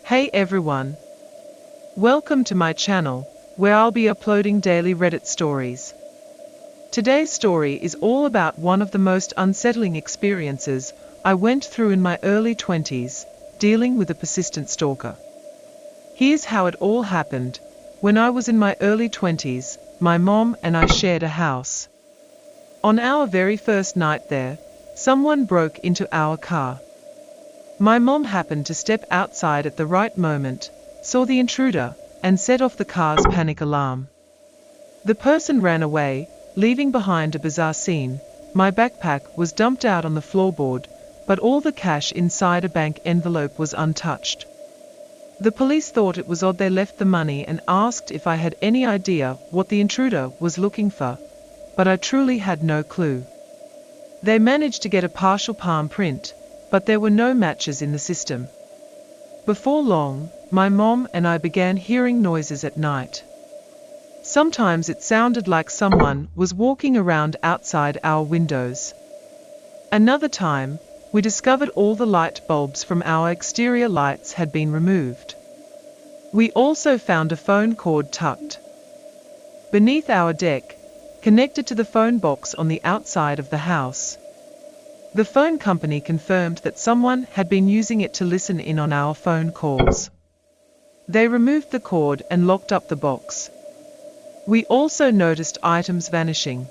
Hey everyone! Welcome to my channel, where I'll be uploading daily Reddit stories. Today's story is all about one of the most unsettling experiences I went through in my early 20s, dealing with a persistent stalker. Here's how it all happened. When I was in my early 20s, my mom and I shared a house. On our very first night there, someone broke into our car. My mom happened to step outside at the right moment, saw the intruder, and set off the car's panic alarm. The person ran away, leaving behind a bizarre scene. My backpack was dumped out on the floorboard, but all the cash inside a bank envelope was untouched. The police thought it was odd they left the money and asked if I had any idea what the intruder was looking for, but I truly had no clue. They managed to get a partial palm print, but there were no matches in the system. Before long, my mom and I began hearing noises at night. Sometimes it sounded like someone was walking around outside our windows. Another time, we discovered all the light bulbs from our exterior lights had been removed. We also found a phone cord tucked beneath our deck, connected to the phone box on the outside of the house. The phone company confirmed that someone had been using it to listen in on our phone calls. They removed the cord and locked up the box. We also noticed items vanishing.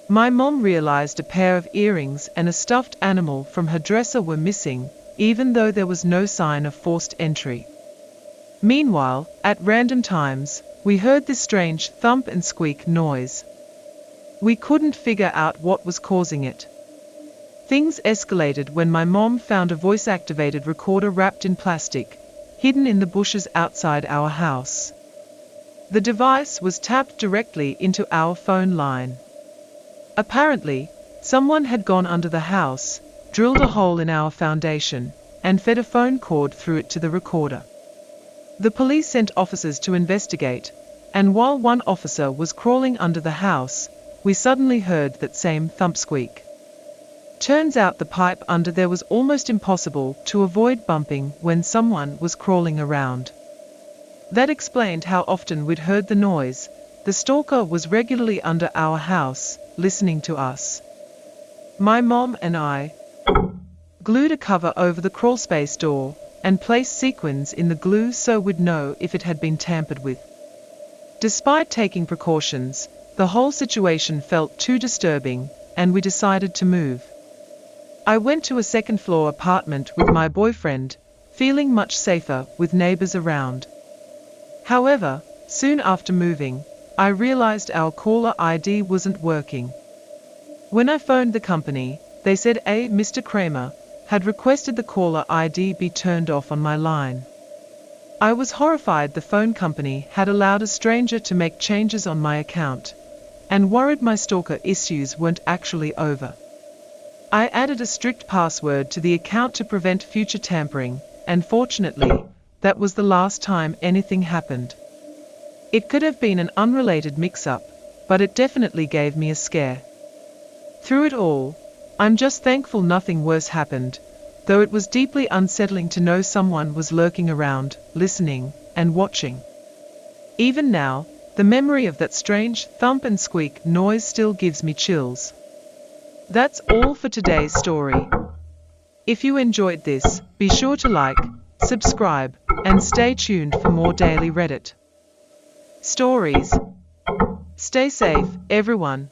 My mom realized a pair of earrings and a stuffed animal from her dresser were missing, even though there was no sign of forced entry. Meanwhile, at random times, we heard this strange thump and squeak noise. We couldn't figure out what was causing it. Things escalated when my mom found a voice-activated recorder wrapped in plastic, hidden in the bushes outside our house. The device was tapped directly into our phone line. Apparently, someone had gone under the house, drilled a hole in our foundation, and fed a phone cord through it to the recorder. The police sent officers to investigate, and while one officer was crawling under the house, we suddenly heard that same thump squeak. Turns out the pipe under there was almost impossible to avoid bumping when someone was crawling around. That explained how often we'd heard the noise. The stalker was regularly under our house, listening to us. My mom and I glued a cover over the crawlspace door and placed sequins in the glue so we'd know if it had been tampered with. Despite taking precautions, the whole situation felt too disturbing, and we decided to move. I went to a second-floor apartment with my boyfriend, feeling much safer with neighbors around. However, soon after moving, I realized our caller ID wasn't working. When I phoned the company, they said Mr. Kramer had requested the caller ID be turned off on my line. I was horrified the phone company had allowed a stranger to make changes on my account, and worried my stalker issues weren't actually over. I added a strict password to the account to prevent future tampering, and fortunately, that was the last time anything happened. It could have been an unrelated mix-up, but it definitely gave me a scare. Through it all, I'm just thankful nothing worse happened, though it was deeply unsettling to know someone was lurking around, listening, and watching. Even now, the memory of that strange thump and squeak noise still gives me chills. That's all for today's story. If you enjoyed this, be sure to like, subscribe, and stay tuned for more daily Reddit stories. Stay safe, everyone.